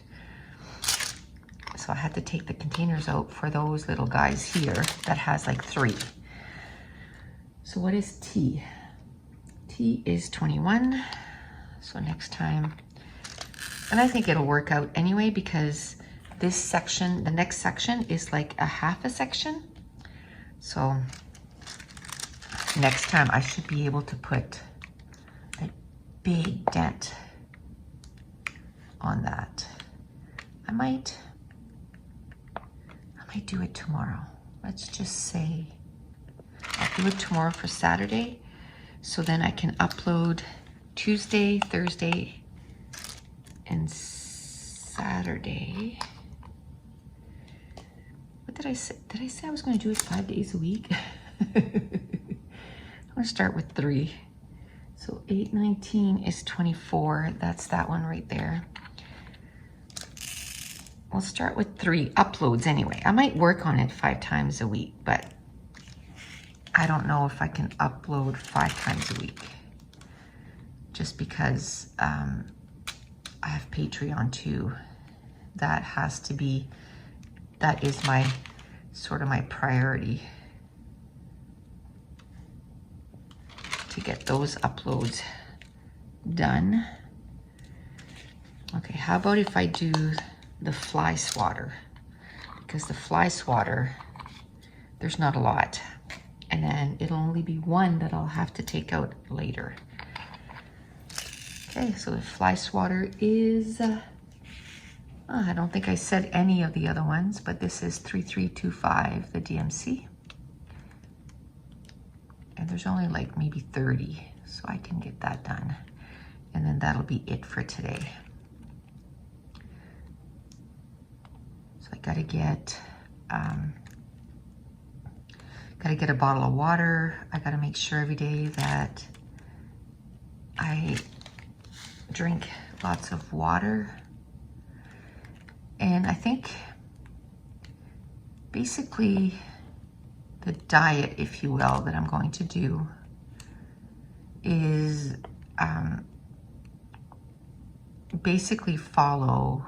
So I had to take the containers out for those little guys here that has like 3. So what is T? T is 21. So next time, and I think it'll work out anyway because this section, the next section is like a half a section. So next time I should be able to put a big dent on that. I might do it tomorrow. Let's just say I'll do it tomorrow for Saturday, so then I can upload Tuesday, Thursday, and Saturday. What did I say? Did I say I was going to do it 5 days a week? I'm going to start with 3. So 8/19 is 24. That's that one right there. We'll start with 3 uploads anyway. I might work on it 5 times a week, but I don't know if I can upload 5 times a week. Just because I have Patreon too. That has to be, that is my, sort of my priority to get those uploads done. Okay, how about if I do the fly swatter? Because the fly swatter, there's not a lot. And then it'll only be 1 that I'll have to take out later. Okay, so the fly swatter is, I don't think I said any of the other ones, but this is 3325, the DMC. And there's only like maybe 30, so I can get that done. And then that'll be it for today. So I gotta get a bottle of water. I gotta make sure every day that I drink lots of water. And I think basically the diet, if you will, that I'm going to do is basically follow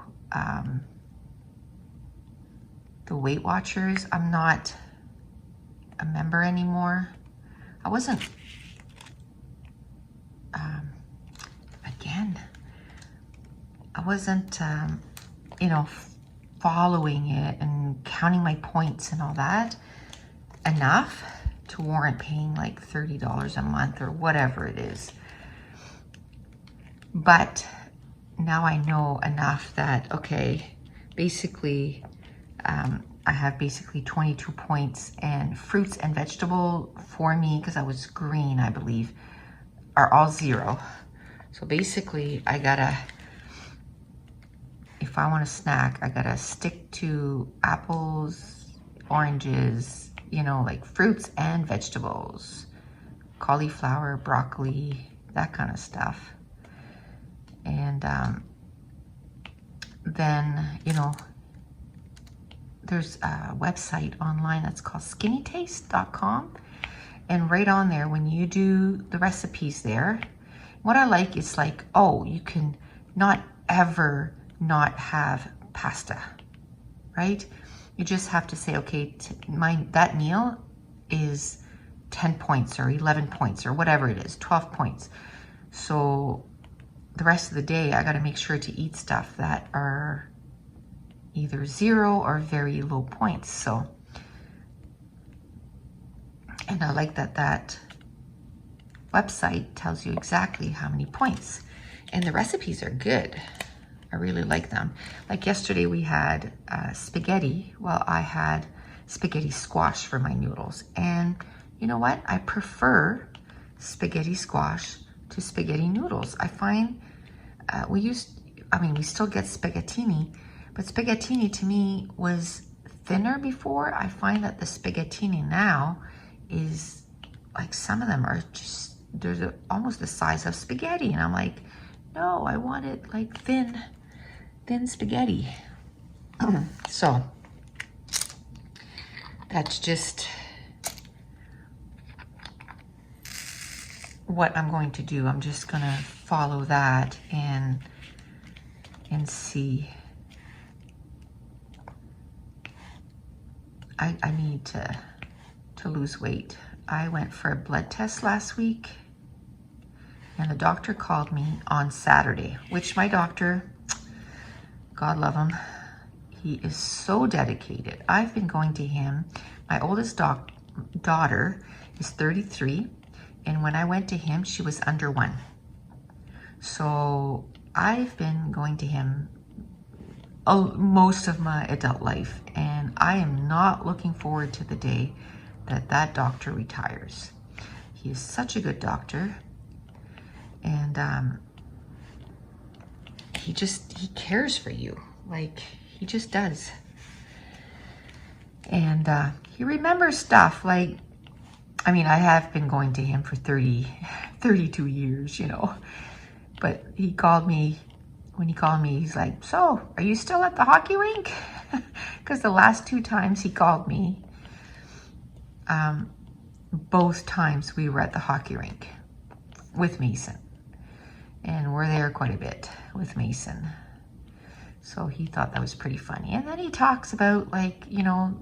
the Weight Watchers. I'm not a member anymore. I wasn't, you know, following it and counting my points and all that enough to warrant paying like $30 a month or whatever it is. But now I know enough that, okay, basically, I have basically 22 points, and fruits and vegetable for me, because I was green, I believe, are all 0. So basically I gotta, if I want a snack, I gotta stick to apples, oranges, you know, like fruits and vegetables, cauliflower, broccoli, that kind of stuff. And then, you know, there's a website online that's called skinnytaste.com. And right on there, when you do the recipes there, what I like is like, oh, you can not ever not have pasta, right? You just have to say, okay, that meal is 10 points or 11 points or whatever it is, 12 points. So the rest of the day, I got to make sure to eat stuff that are either 0 or very low points. So, and I like that website tells you exactly how many points, and the recipes are good. I really like them. Like yesterday we had spaghetti. Well, I had spaghetti squash for my noodles, and you know what? I prefer spaghetti squash to spaghetti noodles. I find we still get spaghettini, but spaghettini to me was thinner before. I find that the spaghettini now is like, some of them are just, they're almost the size of spaghetti. And I'm like, no, I want it like thin spaghetti. So that's just what I'm going to do. I'm just gonna follow that and see. I need to lose weight. I went for a blood test last week, and the doctor called me on Saturday, which my doctor, God love him, he is so dedicated. I've been going to him. My oldest daughter is 33, and when I went to him, she was under 1. So I've been going to him most of my adult life, and I am not looking forward to the day that doctor retires. He is such a good doctor, and he cares for you, like he just does. And he remembers stuff, like, I mean, I have been going to him for 32 years, you know, but he called me. When he called me, he's like, so, are you still at the hockey rink? Because the last 2 times he called me, both times we were at the hockey rink with Mason. And we're there quite a bit with Mason. So he thought that was pretty funny. And then he talks about, like, you know,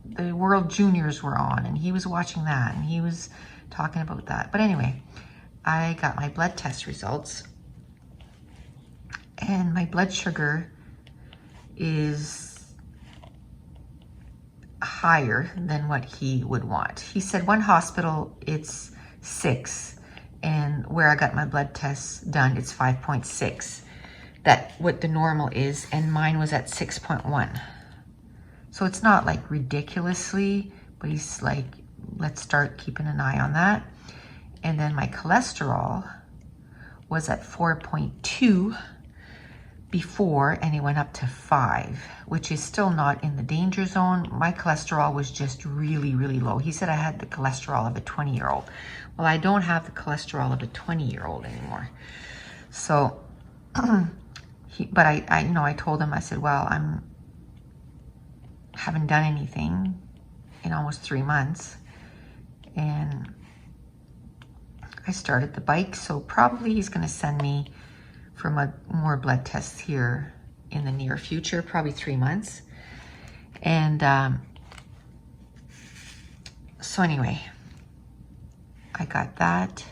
the World Juniors were on, and he was watching that, and he was talking about that. But anyway, I got my blood test results, and my blood sugar is higher than what he would want. He said one hospital it's 6, and where I got my blood tests done it's 5.6. That what the normal is, and mine was at 6.1. So it's not like ridiculously, but he's like, let's start keeping an eye on that. And then my cholesterol was at 4.2 before, and it went up to 5, which is still not in the danger zone. My cholesterol was just really, really low. He said I had the cholesterol of a 20-year-old. Well, I don't have the cholesterol of a 20-year-old anymore. So, but I told him, I said, well, haven't done anything in almost 3 months, and I started the bike, so probably he's going to send me for more blood tests here in the near future, probably 3 months. And so anyway, I got that,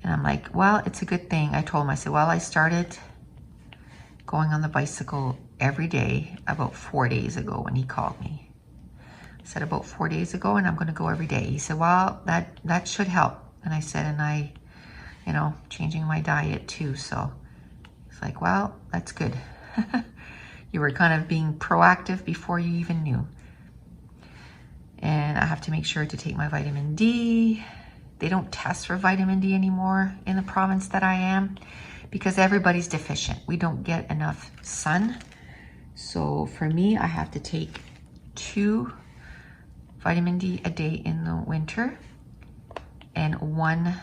and I'm like, well, it's a good thing. I told him, I said, well, I started going on the bicycle every day about 4 days ago when he called me. I said about 4 days ago, and I'm going to go every day. He said, well, that should help. And I said, and I, you know, changing my diet too. So it's like, well, that's good. You were kind of being proactive before you even knew. And I have to make sure to take my vitamin D. They don't test for vitamin D anymore in the province that I am, because everybody's deficient. We don't get enough sun. So for me, I have to take 2 vitamin D a day in the winter and 1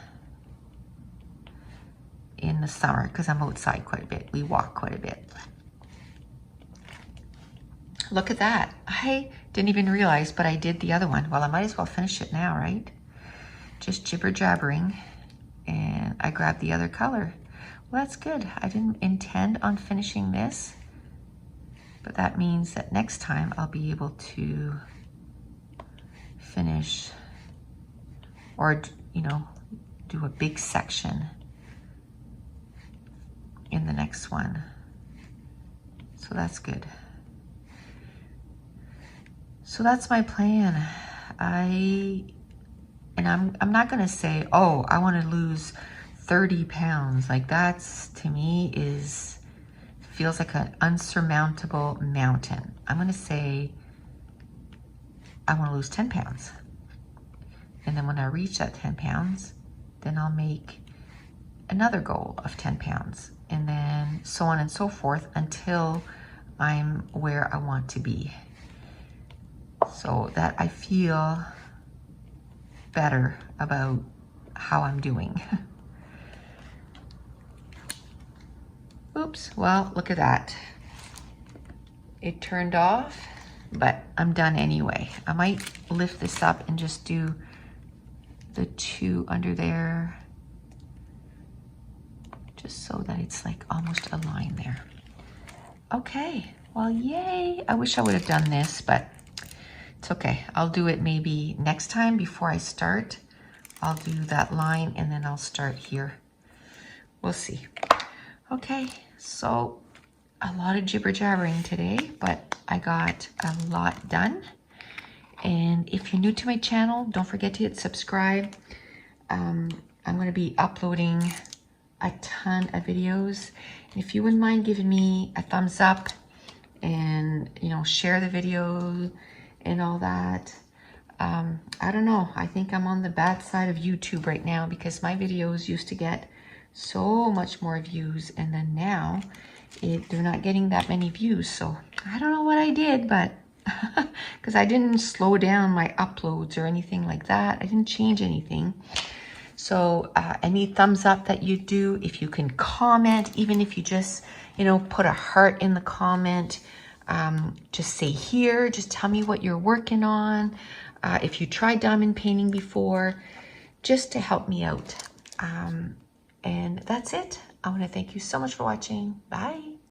in the summer, because I'm outside quite a bit. We walk quite a bit. Look at that. I didn't even realize, but I did the other one. Well, I might as well finish it now, right? Just jibber jabbering, and I grabbed the other color. Well, that's good. I didn't intend on finishing this, but that means that next time I'll be able to finish, or, you know, do a big section in the next one. So that's good. So that's my plan. I'm not gonna say, oh, I want to lose 30 pounds. Like, that's, to me, feels like an unsurmountable mountain. I'm gonna say I want to lose 10 pounds. And then when I reach that 10 pounds, then I'll make another goal of 10 pounds. And then so on and so forth until I'm where I want to be. So that I feel better about how I'm doing. Oops, well, look at that. It turned off, but I'm done anyway. I might lift this up and just do the two under there, just so that it's like almost a line there. Okay, well, yay. I wish I would have done this, but it's okay. I'll do it maybe next time before I start. I'll do that line and then I'll start here. We'll see. Okay, so a lot of jibber jabbering today, but I got a lot done. And if you're new to my channel, don't forget to hit subscribe. I'm going to be uploading a ton of videos. And if you wouldn't mind giving me a thumbs up and, you know, share the video and all that. I don't know. I think I'm on the bad side of YouTube right now because my videos used to get so much more views, and then now they're not getting that many views. So I don't know what I did, but because I didn't slow down my uploads or anything like that. I didn't change anything. So any thumbs up that you do, if you can comment, even if you just, you know, put a heart in the comment, just say here, just tell me what you're working on. If you tried diamond painting before, just to help me out. And that's it. I want to thank you so much for watching. Bye.